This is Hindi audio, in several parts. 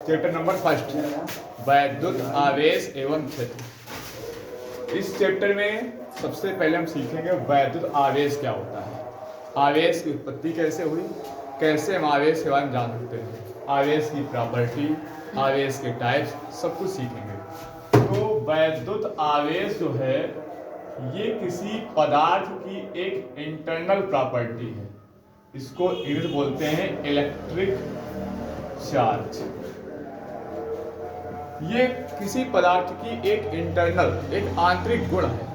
चैप्टर नंबर फर्स्ट, वैद्युत आवेश एवं क्षेत्र। इस चैप्टर में सबसे पहले हम सीखेंगे वैद्युत आवेश क्या होता है, आवेश की उत्पत्ति कैसे हुई, कैसे हम आवेश के बारे में जान सकते हैं, आवेश की प्रॉपर्टी, आवेश के टाइप्स, सब कुछ सीखेंगे। तो वैद्युत आवेश जो है ये किसी पदार्थ की एक इंटरनल प्रॉपर्टी है। इसको इंग्लिश बोलते हैं इलेक्ट्रिक चार्ज। ये किसी पदार्थ की एक इंटरनल, एक आंतरिक गुण है।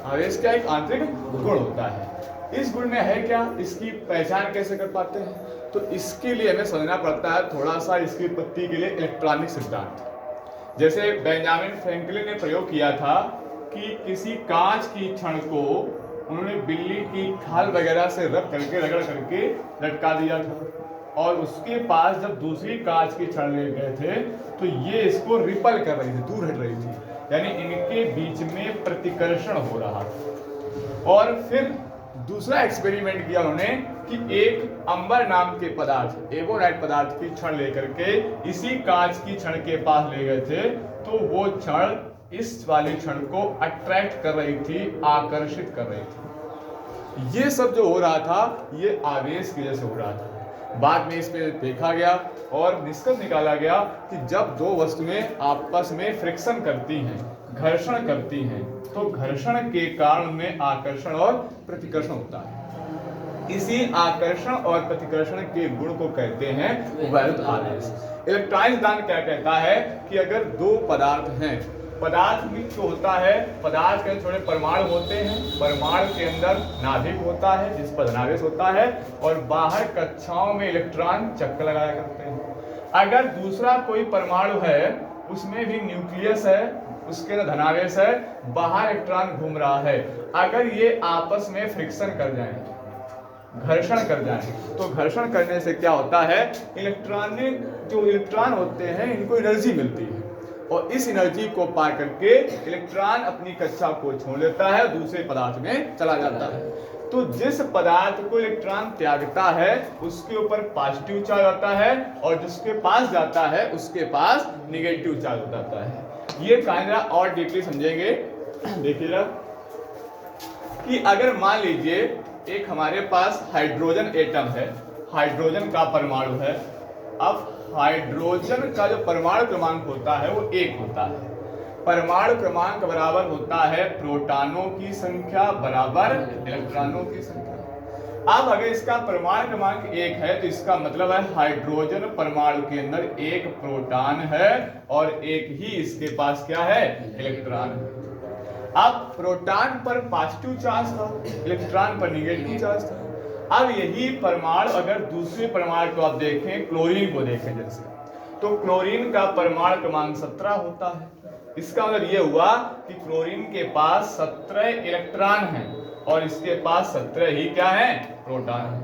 आवेश क्या एक आंतरिक गुण होता है। इस गुण में है क्या, इसकी पहचान कैसे कर पाते हैं? तो इसके लिए हमें समझना पड़ता है थोड़ा सा इसकी उत्पत्ति के लिए इलेक्ट्रॉनिक सिद्धांत। जैसे बेंजामिन फ्रैंकलिन ने प्रयोग किया था कि किसी कांच की छड़ को उन्होंने बिल्ली की खाल वगैरह से रगड़ करके लटका दिया था, और उसके पास जब दूसरी कांच की छड़ ले गए थे तो ये इसको रिपल कर रही थी, दूर हट रही थी, यानी इनके बीच में प्रतिकर्षण हो रहा था। और फिर दूसरा एक्सपेरिमेंट किया उन्होंने कि एक अंबर नाम के पदार्थ, एवोनाइट पदार्थ की छड़ लेकर के इसी कांच की छड़ के पास ले गए थे, तो वो छड़ इस वाली छड़ को अट्रैक्ट कर रही थी, आकर्षित कर रही थी। ये सब जो हो रहा था ये आवेश की वजह से हो रहा था। बाद में इसमें देखा गया और निष्कर्ष निकाला गया कि जब दो वस्तुएं आपस में फ्रिक्शन करती हैं, घर्षण करती हैं, तो घर्षण के कारण उनमें आकर्षण और प्रतिकर्षण होता है। इसी आकर्षण और प्रतिकर्षण के गुण को कहते हैं वैद्युत आवेश। इलेक्ट्रॉनिक सिद्धांत क्या कहता है कि अगर दो पदार्थ हैं, पदार्थ में जो होता है, पदार्थ के अंदर थोड़े परमाणु होते हैं, परमाणु के अंदर नाभिक होता है जिस पर धनावेश होता है, और बाहर कक्षाओं में इलेक्ट्रॉन चक्कर लगाया करते हैं। अगर दूसरा कोई परमाणु है, उसमें भी न्यूक्लियस है, उसके अंदर धनावेश है, बाहर इलेक्ट्रॉन घूम रहा है, अगर ये आपस में फ्रिक्शन कर जाए, घर्षण कर जाए, तो घर्षण करने से क्या होता है, जो इलेक्ट्रॉन होते हैं इनको एनर्जी मिलती है, और इस एनर्जी को पार करके इलेक्ट्रॉन अपनी कक्षा को छोड़ लेता है, दूसरे पदार्थ में चला जाता है। तो जिस पदार्थ को इलेक्ट्रॉन त्यागता है उसके ऊपर पॉजिटिव चार्ज आता है, और जिसके पास जाता है उसके पास निगेटिव चार्ज हो जाता है। ये काइंड और डीपली समझेंगे। देखिएगा कि अगर मान लीजिए एक हमारे पास हाइड्रोजन एटम है, हाइड्रोजन का परमाणु है। अब हाइड्रोजन का जो परमाणु क्रमांक होता है वो 1 होता है। परमाणु क्रमांक बराबर होता है प्रोटॉनों की संख्या बराबर इलेक्ट्रॉनों की संख्या। अब अगर इसका परमाणु क्रमांक 1 है तो इसका मतलब है हाइड्रोजन परमाणु के अंदर 1 प्रोटॉन है और 1 ही इसके पास क्या है, इलेक्ट्रॉन है। अब प्रोटॉन पर पॉजिटिव चार्ज था, इलेक्ट्रॉन पर निगेटिव चार्ज था। अब यही परमाणु अगर दूसरे परमाणु को आप देखें, क्लोरीन को देखें जैसे, तो क्लोरीन का परमाणु क्रमांक 17 होता है। इसका मतलब ये हुआ कि क्लोरीन के पास 17 इलेक्ट्रॉन हैं और इसके पास 17 ही क्या है, प्रोटॉन है।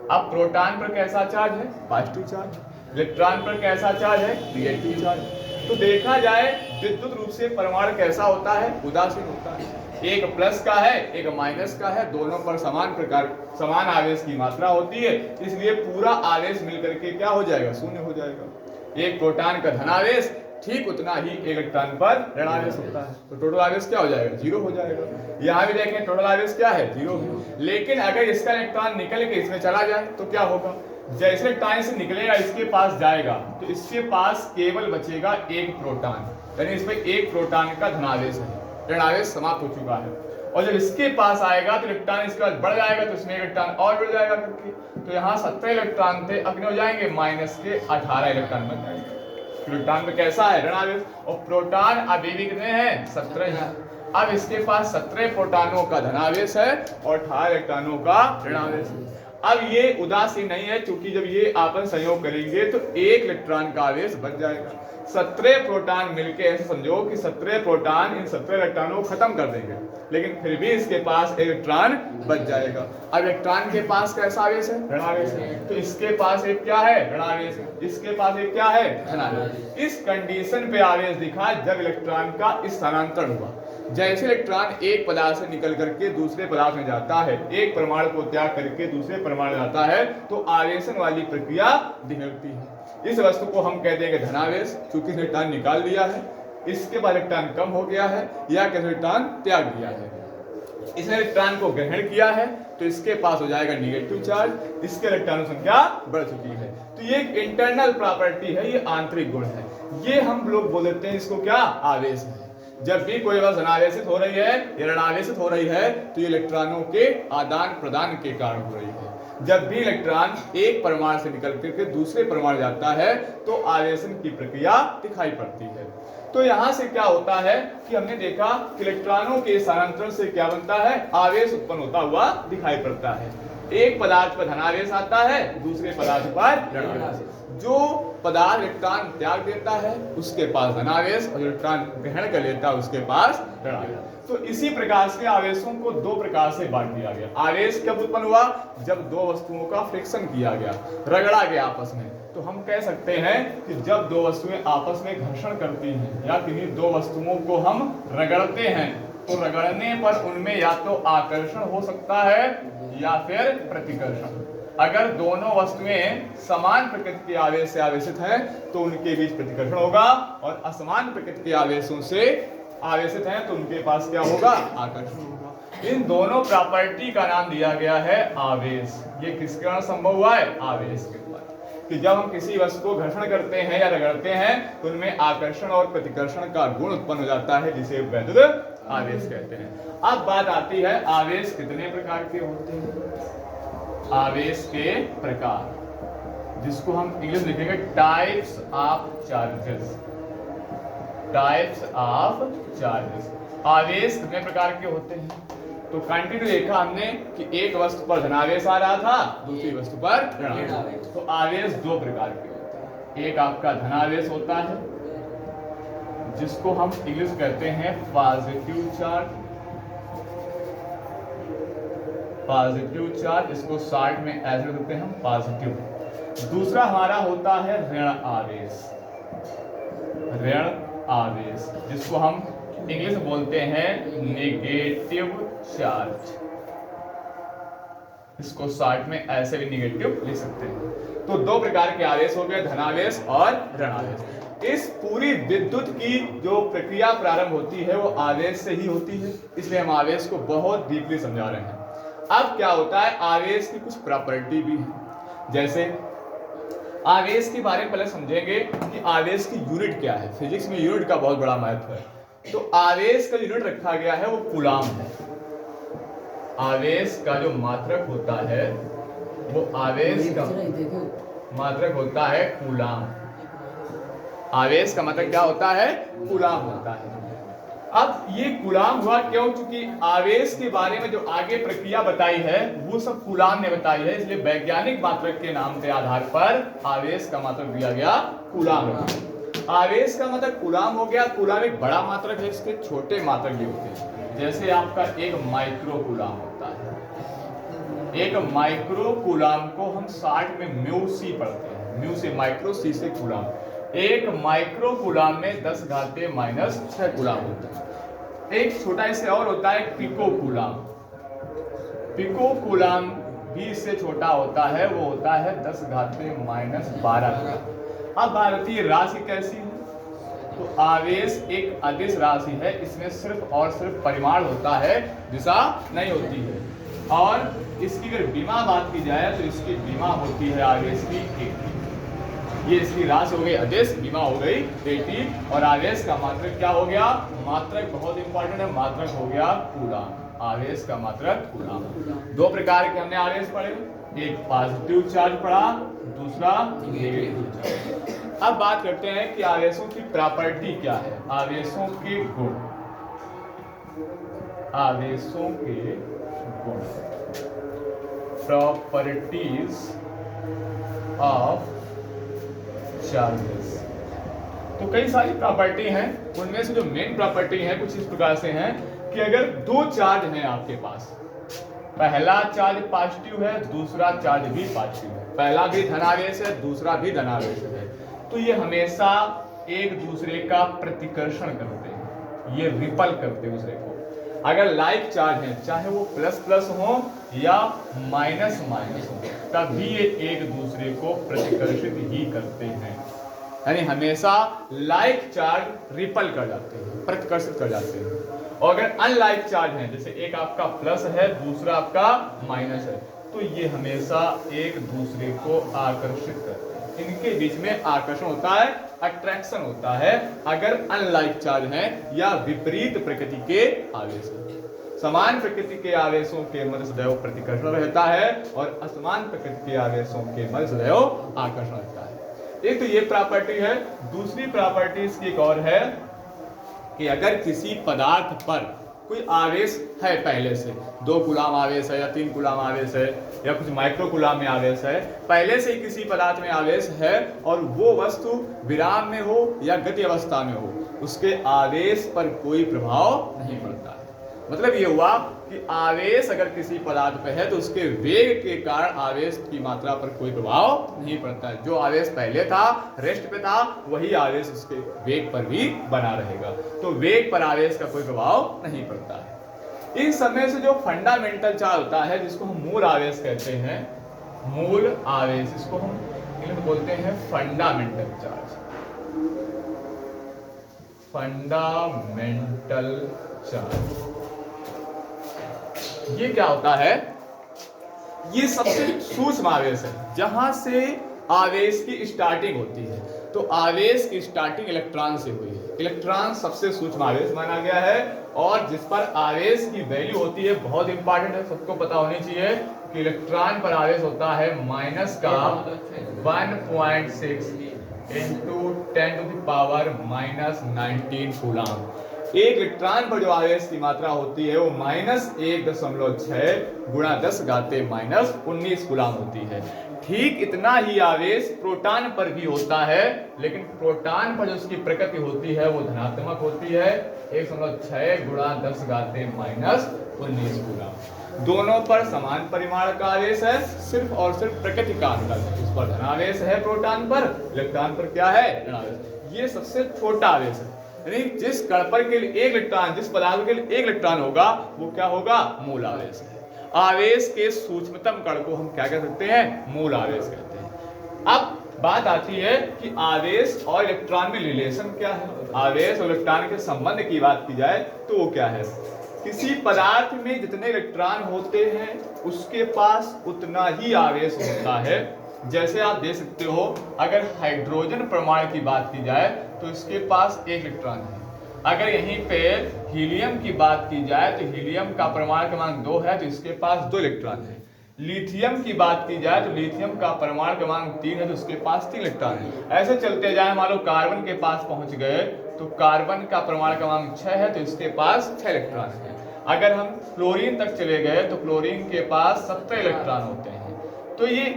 अब प्रोटॉन पर कैसा चार्ज है, पॉजिटिव चार्ज, इलेक्ट्रॉन पर कैसा चार्ज है, निगेटिव चार्ज। तो देखा जाए विद्युत रूप से परमाणु कैसा होता है, उदासीन होता है। एक प्लस का है, एक माइनस का है, दोनों पर समान आवेश की मात्रा होती है, इसलिए पूरा आवेश मिलकर के क्या हो जाएगा, शून्य हो जाएगा। एक प्रोटॉन का धनावेश ठीक उतना ही इलेक्ट्रॉन पर ऋणावेश होता है, तो टोटल आवेश क्या हो जाएगा, 0 हो जाएगा। यहाँ भी देखें टोटल आवेश क्या है, 0 है। लेकिन अगर इसका इलेक्ट्रॉन निकल के इसमें चला जाए तो क्या होगा, जैसे इलेक्ट्रॉन से निकलेगा इसके पास जाएगा तो इसके पास केवल बचेगा 1 प्रोटॉन, यानी इसमें 1 प्रोटॉन का धनावेश है, ऋणावेश समाप्त हो चुका है। और जब इसके पास आएगा तो इलेक्ट्रॉन इसके बाद बढ़ जाएगा, तो इसमें इलेक्ट्रॉन और बढ़ जाएगा करके, तो यहाँ 17 इलेक्ट्रॉन थे, अब हो जाएंगे माइनस के 18 इलेक्ट्रॉन बन जाएंगे। इलेक्ट्रॉन में कैसा है, ऋणावेश, और प्रोटॉन अभी भी कितने हैं, 17 हैं। अब इसके पास 17 प्रोटॉनों का धनावेश है और 18 इलेक्ट्रॉनों का ऋणावेश है। अब ये उदासीन नहीं है, क्योंकि जब ये आपस संयोग करेंगे तो 1 इलेक्ट्रॉन का आवेश बच जाएगा। 17 प्रोटॉन मिलके ऐसे समझो कि 17 प्रोटॉन इन 17 इलेक्ट्रॉनों को खत्म कर देंगे, लेकिन फिर भी इसके पास इलेक्ट्रॉन बच जाएगा। अब इलेक्ट्रॉन के पास कैसा आवेश है, ऋणावेश है, तो इसके पास एक क्या है, ऋणावेश, इसके पास एक क्या है, धनावेश। इस कंडीशन पे आवेश दिखा जब इलेक्ट्रॉन का स्थानांतरण हुआ। जैसे इलेक्ट्रॉन एक पदार्थ से निकल करके दूसरे पदार्थ में जाता है, एक परमाणु को त्याग करके दूसरे परमाणु में जाता है, तो आवेशन वाली प्रक्रिया दिखती है। इस वस्तु को हम कह देंगे धनावेश, क्योंकि इलेक्ट्रॉन निकाल लिया है, इसके बाद इलेक्ट्रॉन कम हो गया है या इलेक्ट्रॉन त्याग दिया है। इसने इलेक्ट्रॉन को ग्रहण किया है तो इसके पास हो जाएगा निगेटिव चार्ज, इसके इलेक्ट्रॉन संख्या बढ़ चुकी है। तो ये एक इंटरनल प्रॉपर्टी है, ये आंतरिक गुण है। ये हम लोग बोल देते हैं इसको क्या, आवेश है। जब भी कोई वस्तु धनावेशित हो रही है या ऋणावेशित हो रही है तो ये इलेक्ट्रॉनों के आदान प्रदान के कारण हो रही है। जब भी इलेक्ट्रॉन एक परमाणु से निकल करके दूसरे परमाणु जाता है तो आवेशन की प्रक्रिया दिखाई पड़ती है। तो यहां से क्या होता है कि हमने देखा कि इलेक्ट्रॉनों के स्थानांतरण से क्या बनता है, आवेश उत्पन्न होता हुआ दिखाई पड़ता है। एक पदार्थ पर धनावेश आता है, दूसरे पदार्थ पर ऋणावेश। जो पदार्थ इलेक्ट्रॉन त्याग देता है उसके पास धनावेश, और इलेक्ट्रॉन ग्रहण कर लेता है उसके पास ऋणावेश। तो इसी प्रकार से आवेशों को दो प्रकार से बांट दिया गया। आवेश कब उत्पन्न हुआ, जब दो वस्तुओं का फ्रिक्शन किया गया, रगड़ा गया आपस में। तो हम कह सकते हैं कि जब दो वस्तुएं आपस में घर्षण करती हैं या किन्हीं दो वस्तुओं को हम रगड़ते हैं तो रगड़ने पर उनमें या तो आकर्षण हो सकता है या फिर प्रतिकर्षण। अगर दोनों वस्तुएं समान प्रकृति के आवेश से आवेशित हैं तो उनके बीच प्रतिकर्षण होगा, और असमान प्रकृति के आवेशों से आवेशित हैं तो उनके पास क्या होगा, आकर्षण होगा। इन दोनों प्रॉपर्टी का नाम दिया गया है आवेश। ये किसके कारण संभव हुआ है, आवेश के द्वारा। कि जब हम किसी वस्तु को घर्षण करते हैं या रगड़ते हैं तो उनमें आकर्षण और प्रतिकर्षण का गुण उत्पन्न हो जाता है, जिसे वैद्युत आवेश कहते हैं। अब बात आती है आवेश कितने प्रकार के होते हैं। आवेश के प्रकार, जिसको हम इंग्लिश लिखेंगे types of charges. Types of charges. आवेश कितने प्रकार के होते हैं, तो कंटिन्यू देखा हमने कि एक वस्तु पर धनावेश आ रहा था, दूसरी वस्तु पर ऋणावेश। तो आवेश दो प्रकार के होते हैं। एक आपका धनावेश होता है जिसको हम इंग्लिश कहते हैं पॉजिटिव चार्ज। पॉजिटिव चार्ज, इसको शॉर्ट में ऐसे कहते हैं हम पॉजिटिव। दूसरा हमारा होता है ऋण आवेश। ऋण आवेश, जिसको हम इंग्लिश बोलते हैं नेगेटिव चार्ज। इसको शॉर्ट में ऐसे भी नेगेटिव लिख सकते हैं। तो दो प्रकार के आवेश हो गए, धनावेश और ऋणावेश। इस पूरी विद्युत की जो प्रक्रिया प्रारंभ होती है वो आवेश से ही होती है, इसलिए हम आवेश को बहुत डीपली समझा रहे हैं। अब क्या होता है, आवेश की कुछ प्रॉपर्टी भी है। जैसे आवेश के बारे में पहले समझेंगे कि आवेश की यूनिट क्या है। फिजिक्स में यूनिट का बहुत बड़ा महत्व है। तो आवेश का यूनिट रखा गया है वो कूलाम है। आवेश का जो मात्रक होता है वो आवेश का मात्रक होता है कूलाम। आवेश का मात्रक क्या होता है, कूलाम होता है। अब ये कूलाम हुआ क्यों, क्योंकि आवेश के बारे में जो आगे प्रक्रिया बताई है वो सब कूलाम ने बताई है, इसलिए वैज्ञानिक मात्रक के नाम के आधार पर आवेश का मात्रक दिया गया कूलाम। आवेश का मतलब कूलाम हो गया। कूलाम एक बड़ा मात्रक है, इसके छोटे मात्रक भी होते हैं। जैसे आपका एक माइक्रो कूलाम होता है। एक माइक्रो कूलाम को हम शॉर्ट में म्यू सी पढ़ते हैं। म्यू से माइक्रो, सी से कूलाम। एक माइक्रो कूलाम में 10⁻⁻6 कूलाम होता है। एक छोटा इससे और होता है पिको कूलाम। पिको कूलाम भी इससे छोटा होता है, वो होता है 10⁻12। अब भारतीय राशि कैसी है, तो आवेश एक अदिश राशि है, इसमें सिर्फ और सिर्फ परिमाण होता है, दिशा नहीं होती है। और इसकी अगर विमा बात की जाए तो इसकी विमा होती है आवेश की 80। ये इसकी राशि हो गई अदिश, विमा हो गई 80। और आवेश का मात्रक क्या हो गया, मात्रक बहुत इंपॉर्टेंट है, मात्रक हो गया कूलाम। आवेश का मात्रक कूलाम। दो प्रकार के हमने आवेश पढ़े, एक पॉजिटिव चार्ज पढ़ा, दूसरा नेगेटिव चार्ज। अब बात करते हैं कि आवेशों की प्रॉपर्टी क्या है, आवेशों के गुण। आवेशों के गुण, प्रॉपर्टीज ऑफ चार्जेस। तो कई सारी प्रॉपर्टी हैं, उनमें से जो मेन प्रॉपर्टी है कुछ इस प्रकार से हैं कि अगर दो चार्ज हैं आपके पास, पहला चार्ज पॉजिटिव है, दूसरा चार्ज भी पॉजिटिव है, पहला भी धनावेश है, दूसरा भी धनावेश है, तो ये हमेशा एक दूसरे का प्रतिकर्षण करते हैं। ये रिपल करते हैं दूसरे को। अगर लाइक चार्ज है, चाहे वो प्लस प्लस हो या माइनस माइनस हो, तभी ये एक दूसरे को प्रतिकर्षित ही करते हैं। यानी हमेशा लाइक चार्ज रिपल कर जाते हैं, प्रतिकर्षित कर जाते हैं। और अगर अनलाइक चार्ज है, जैसे एक आपका प्लस है दूसरा आपका माइनस है, तो ये हमेशा एक दूसरे को आकर्षित करते हैं। इनके बीच में आकर्षण होता है, अट्रैक्शन होता है, अगर अनलाइक चार्ज है या विपरीत प्रकृति के आवेश है। समान प्रकृति के आवेशों के मध्य सदैव प्रतिकर्षण रहता है और असमान प्रकृति के आवेशों के मध्य सदैव आकर्षण रहता है। एक तो ये प्रॉपर्टी है। दूसरी प्रॉपर्टी इसकी एक और है कि अगर किसी पदार्थ पर कोई आवेश है, पहले से 2 कूलाम आवेश है या 3 कूलाम आवेश है या कुछ माइक्रो कूलाम में आवेश है, पहले से ही किसी पदार्थ में आवेश है और वो वस्तु विराम में हो या गति अवस्था में हो, उसके आवेश पर कोई प्रभाव नहीं पड़ता है। मतलब ये हुआ कि आवेश अगर किसी पदार्थ पे है तो उसके वेग के कारण आवेश की मात्रा पर कोई प्रभाव नहीं पड़ता है। जो आवेश पहले था, रेस्ट पे था, वही आवेश उसके वेग पर भी बना रहेगा। तो वेग पर आवेश का कोई प्रभाव नहीं पड़ता है। इस समय से जो फंडामेंटल चार्ज होता है, जिसको हम मूल आवेश कहते हैं, मूल आवेश, इसको हम इंग्लिश में बोलते हैं फंडामेंटल चार्ज। फंडामेंटल चार्ज ये क्या होता है? ये सबसे सूक्ष्म आवेश है, जहां से आवेश की स्टार्टिंग होती है। तो आवेश की स्टार्टिंग इलेक्ट्रॉन से हुई है। इलेक्ट्रॉन सबसे सूक्ष्म आवेश माना गया है और जिस पर आवेश की वैल्यू होती है, बहुत इंपॉर्टेंट है, सबको पता होनी चाहिए कि इलेक्ट्रॉन पर आवेश होता है माइनस का 1.6 इंटू 10⁻⁻19 कूलाम। एक इलेक्ट्रॉन पर जो आवेश की मात्रा होती है वो -1.6 गुणा 10⁻⁻19 कूलाम होती है। ठीक इतना ही आवेश प्रोटॉन पर भी होता है, लेकिन प्रोटॉन पर जो उसकी प्रकृति होती है वो धनात्मक होती है, 1.6 गुणा 10⁻⁻19 कूलाम। दोनों पर समान परिमाण का आवेश है, सिर्फ और सिर्फ प्रकृति का अंतर है। उस पर धनावेश है प्रोटॉन पर, इलेक्ट्रॉन पर क्या है? ऋणावेश। ये सबसे छोटा आवेश है। यानी जिस कण पर के लिए एक इलेक्ट्रॉन, जिस पदार्थ के लिए एक इलेक्ट्रॉन होगा, वो क्या होगा? मूल आवेश है। आवेश के सूक्ष्मतम कण को हम क्या कह सकते हैं? मूल आवेश कहते हैं। अब बात आती है कि आवेश और इलेक्ट्रॉन में रिलेशन क्या है। आवेश और इलेक्ट्रॉन के संबंध की बात की जाए तो वो क्या है? किसी पदार्थ में जितने इलेक्ट्रॉन होते हैं उसके पास उतना ही आवेश होता है। जैसे आप देख सकते हो, अगर हाइड्रोजन परमाणु की बात की जाए तो इसके पास 1 इलेक्ट्रॉन है। अगर यहीं पे हीलियम की बात की जाए तो हीलियम का परमाणु क्रमांक 2 है, तो इसके पास 2 इलेक्ट्रॉन है। लिथियम की बात की जाए तो लिथियम का परमाणु क्रमांक 3 है, तो उसके पास 3 इलेक्ट्रॉन है। ऐसे चलते जाए, मान लो कार्बन के पास पहुंच गए तो कार्बन का परमाणु क्रमांक 6 है, तो इसके पास 6 इलेक्ट्रॉन है। अगर हम क्लोरीन तक चले गए तो क्लोरीन के पास 17 इलेक्ट्रॉन होते हैं। तो ये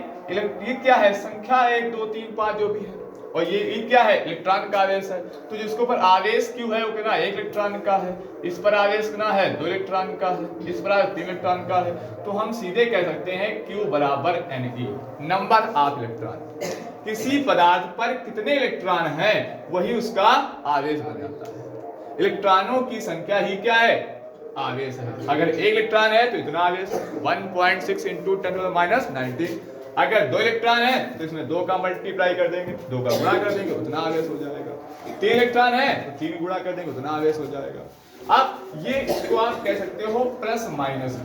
क्या है? संख्या 1 2 3 5 जो भी है, और ये क्या है? इलेक्ट्रॉन का आवेश है। तो जिसके ऊपर आवेश क्यू है वो कितना? 1 इलेक्ट्रॉन का है। इस पर आवेश कितना है? 2 इलेक्ट्रॉन का है। इस पर आवेश 3 इलेक्ट्रॉन का है। तो हम सीधे कह सकते हैं Q बराबर Ne, नंबर ऑफ इलेक्ट्रॉन। किसी पदार्थ पर कितने इलेक्ट्रॉन है वही उसका आवेश बन जाता है। इलेक्ट्रॉनों की संख्या ही क्या है? आवेश है। अगर 1 इलेक्ट्रॉन है तो इतना आवेश 1.6 इंटू 10⁻⁻19। अगर 2 इलेक्ट्रॉन है तो इसमें 2 का मल्टीप्लाई कर देंगे, 2 का गुणा कर देंगे, उतना आवेश हो जाएगा। 3 इलेक्ट्रॉन है तो 3 गुणा कर देंगे, उतना आवेश हो जाएगा। अब ये इसको आप कह सकते हो प्लस माइनस।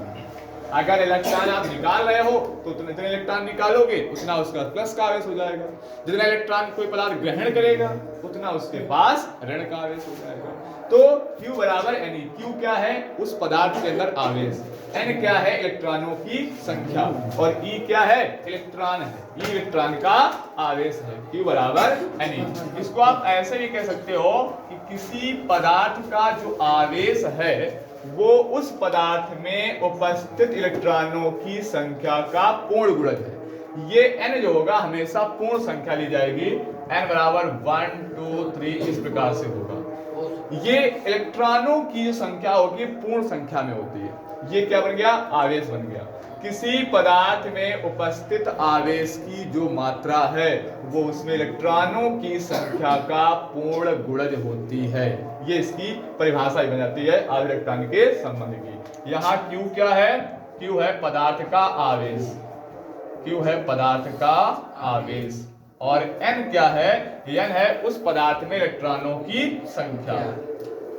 अगर इलेक्ट्रॉन आप निकाल रहे हो तो जितने इलेक्ट्रॉन निकालोगे उतना उसका प्लस का आवेश हो जाएगा। जितना इलेक्ट्रॉन कोई पदार्थ ग्रहण करेगा उतना उसके पास ऋण का आवेश हो जाएगा। तो Q बराबर Ne। Q क्या है? उस पदार्थ के अंदर आवेश। N क्या है? इलेक्ट्रॉनों की संख्या। और E क्या है? इलेक्ट्रॉन है। E इलेक्ट्रॉन का आवेश है। Q बराबर Ne। इसको आप ऐसे भी कह सकते हो कि किसी पदार्थ का जो आवेश है वो उस पदार्थ में उपस्थित इलेक्ट्रॉनों की संख्या का पूर्ण गुणज है। ये n जो होगा हमेशा पूर्ण संख्या ली जाएगी। n बराबर 1 2 3 इस प्रकार से होगा। ये इलेक्ट्रॉनों की जो संख्या होगी पूर्ण संख्या में होती है। ये क्या बन गया? आवेश बन गया। किसी पदार्थ में उपस्थित आवेश की जो मात्रा है वो उसमें इलेक्ट्रॉनों की संख्या का पूर्ण गुणज होती है। ये इसकी परिभाषा ही बन जाती है आवेश इलेक्ट्रॉन के संबंध की। यहाँ Q क्या है? Q है पदार्थ का आवेश, Q है पदार्थ का आवेश, और N क्या है? N है उस पदार्थ में इलेक्ट्रॉनों की संख्या,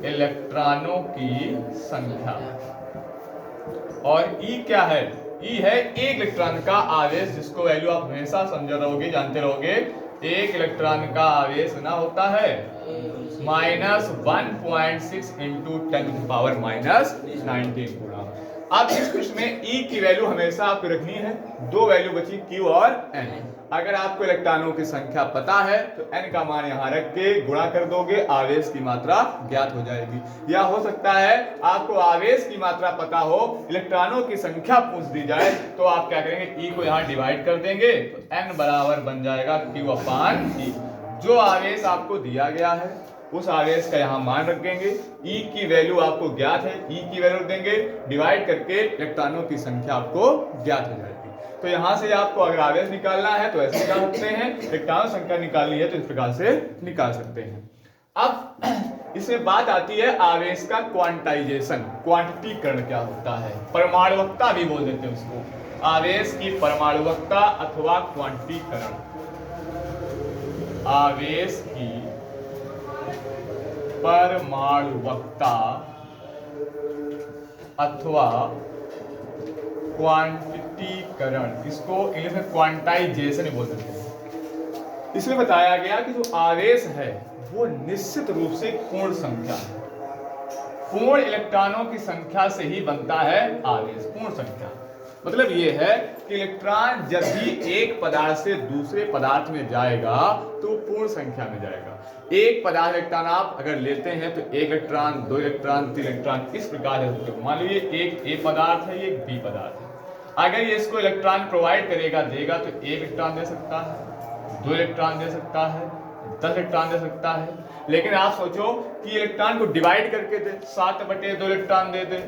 इलेक्ट्रॉनों की संख्या। और E क्या है? E है एक इलेक्ट्रॉन का आवेश, जिसको वैल्यू आप हमेशा समझ रहोगे, जानते रहोगे। एक इलेक्ट्रॉन का आवेश ना होता है -1.6 इंटू 10⁻⁻19 गुणा। अब इस क्वेश्चन में E की वैल्यू हमेशा आपको रखनी है, दो वैल्यू बची Q और N। अगर आपको इलेक्ट्रॉनों की संख्या पता है तो N का मान यहाँ रख के गुणा कर दोगे, आवेश की मात्रा ज्ञात हो जाएगी। या हो सकता है आपको आवेश की मात्रा पता हो, इलेक्ट्रॉनों की संख्या पूछ दी जाए, तो आप क्या करेंगे? E को यहाँ डिवाइड कर देंगे तो N बराबर बन जाएगा Q/E। जो आवेश आपको दिया गया है उस आवेश का यहाँ मान रखेंगे, E की वैल्यू आपको ज्ञात है, E की वैल्यू देंगे, डिवाइड करके इलेक्ट्रॉनों की संख्या आपको ज्ञात हो जाएगी। तो यहाँ से आपको अगर आवेश निकालना है तो ऐसे निकाल सकते हैं, इलेक्ट्रॉन संख्या निकालनी है तो इस प्रकार से निकाल सकते हैं। अब इसमें बात आती है आवेश का क्वांटाइजेशन, क्वांटिटीकरण क्या होता है, परमाणुकता भी बोल देते हैं उसको। आवेश की परमाणुकता अथवा क्वांटिटीकरण, आवेश की परमाणुकता अथवा क्वांटिटीकरण, इसको इंग्लिश में क्वांटाइजेशन ही बोल देते हैं। इसमें बताया गया कि जो आवेश है वो निश्चित रूप से पूर्ण संख्या है, पूर्ण इलेक्ट्रॉनों की संख्या से ही बनता है आवेश। पूर्ण संख्या मतलब ये है कि इलेक्ट्रॉन जब भी एक पदार्थ से दूसरे पदार्थ में जाएगा तो पूर्ण संख्या में जाएगा। एक पदार्थ इलेक्ट्रॉन आप अगर लेते हैं तो एक इलेक्ट्रॉन, दो इलेक्ट्रॉन, तीन इलेक्ट्रॉन, इस प्रकार से। मान लीजिए एक ए पदार्थ है, एक बी पदार्थ है। अगर ये इसको इलेक्ट्रॉन प्रोवाइड करेगा, देगा, तो एक इलेक्ट्रॉन दे सकता है, दो इलेक्ट्रॉन दे सकता है, 10 इलेक्ट्रॉन दे सकता है। लेकिन आप सोचो कि इलेक्ट्रॉन को डिवाइड करके दे, 7/2 इलेक्ट्रॉन दे दे,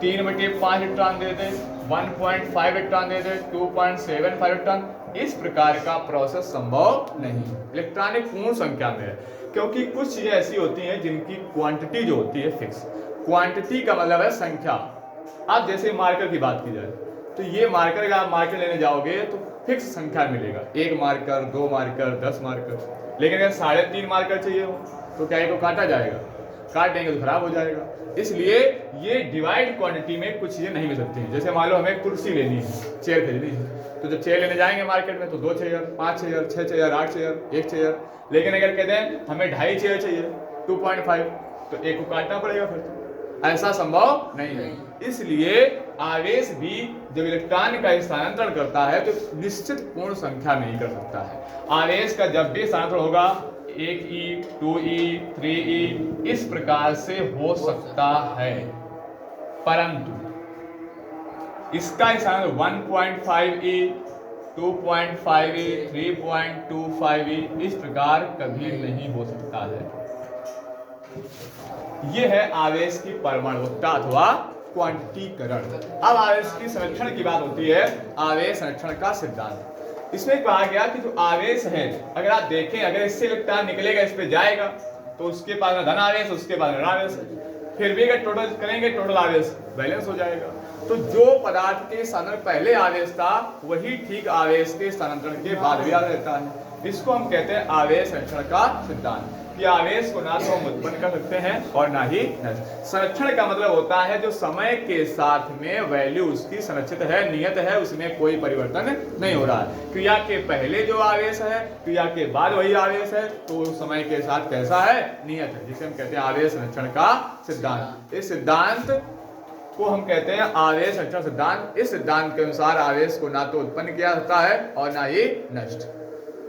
3/5 इलेक्ट्रॉन दे दे, 1.5 इलेक्ट्रॉन दे दे, 2.75 इलेक्ट्रॉन, इस प्रकार का प्रोसेस संभव नहीं। इलेक्ट्रॉन एक पूर्ण संख्या में है, क्योंकि कुछ चीजें ऐसी होती हैं जिनकी क्वांटिटी जो होती है फिक्स। क्वांटिटी का मतलब है संख्या। अब जैसे मार्कर की बात की जाए तो ये मार्कर, अगर आप मार्कर लेने जाओगे तो फिक्स संख्या मिलेगा, 1 मार्कर, 2 मार्कर, 10 मार्कर। लेकिन अगर 3.5 मार्कर चाहिए हो तो क्या को काटा जाएगा, काट देंगे तो खराब हो जाएगा। इसलिए ये डिवाइड क्वांटिटी में कुछ चीजें नहीं मिल सकती हैं। जैसे मान लो हमें कुर्सी लेनी है, चेयर खरीदनी है, तो जब चेयर लेने जाएंगे मार्केट में तो 2 chair, 5 chair, 6 chair, 8 chair, 1 chair. लेकिन अगर कहते हैं हमें 2.5 चेयर चाहिए, 2.5, तो एक को काटना पड़ेगा, फिर तो ऐसा संभव नहीं है। इसलिए आवेश भी जब इलेक्ट्रॉन का स्थानांतरण करता है तो निश्चित पूर्ण संख्या में ही कर सकता है। आवेश का जब भी स्थानांतरण होगा 1e, 2e, 3e, इस प्रकार से हो सकता है, परंतु इसका स्थानांतरण 1.5e, 2.5e, 3.25e इस प्रकार कभी नहीं हो सकता है। यह है आवेश की परमाणुकता अथवा क्वांटिटीकरण। अब आवेश की संरक्षण की बात होती है, आवेश संरक्षण का सिद्धांत। इसमें कहा गया कि जो आवेश है, अगर आप देखें, अगर इससे इलेक्ट्रॉन निकलेगा, इस पे जाएगा, तो उसके पास में धन आवेश, उसके पास ऋण आवेश है। फिर भी अगर टोटल करेंगे, टोटल आवेश बैलेंस हो जाएगा। तो जो पदार्थ के स्थानांतरण पहले आवेश था वही ठीक आवेश के स्थानांतरण के बाद भी आवेश रहता है। इसको हम कहते हैं आवेश संरक्षण का सिद्धांत। कि आवेश को ना तो हम उत्पन्न कर सकते हैं और ना ही नष्ट। संरक्षण का मतलब होता है जो समय के साथ में वैल्यू उसकी संरक्षित है, नियत है, उसमें कोई परिवर्तन नहीं हो रहा है। क्रिया के पहले जो आवेश है, क्रिया के बाद वही आवेश है, तो समय के साथ कैसा है, नियत है, जिसे हम कहते हैं आवेश संरक्षण का सिद्धांत। इस सिद्धांत को हम कहते हैं आवेश संरक्षण सिद्धांत। इस सिद्धांत के अनुसार आवेश को ना तो उत्पन्न किया जाता है और ना ही नष्ट।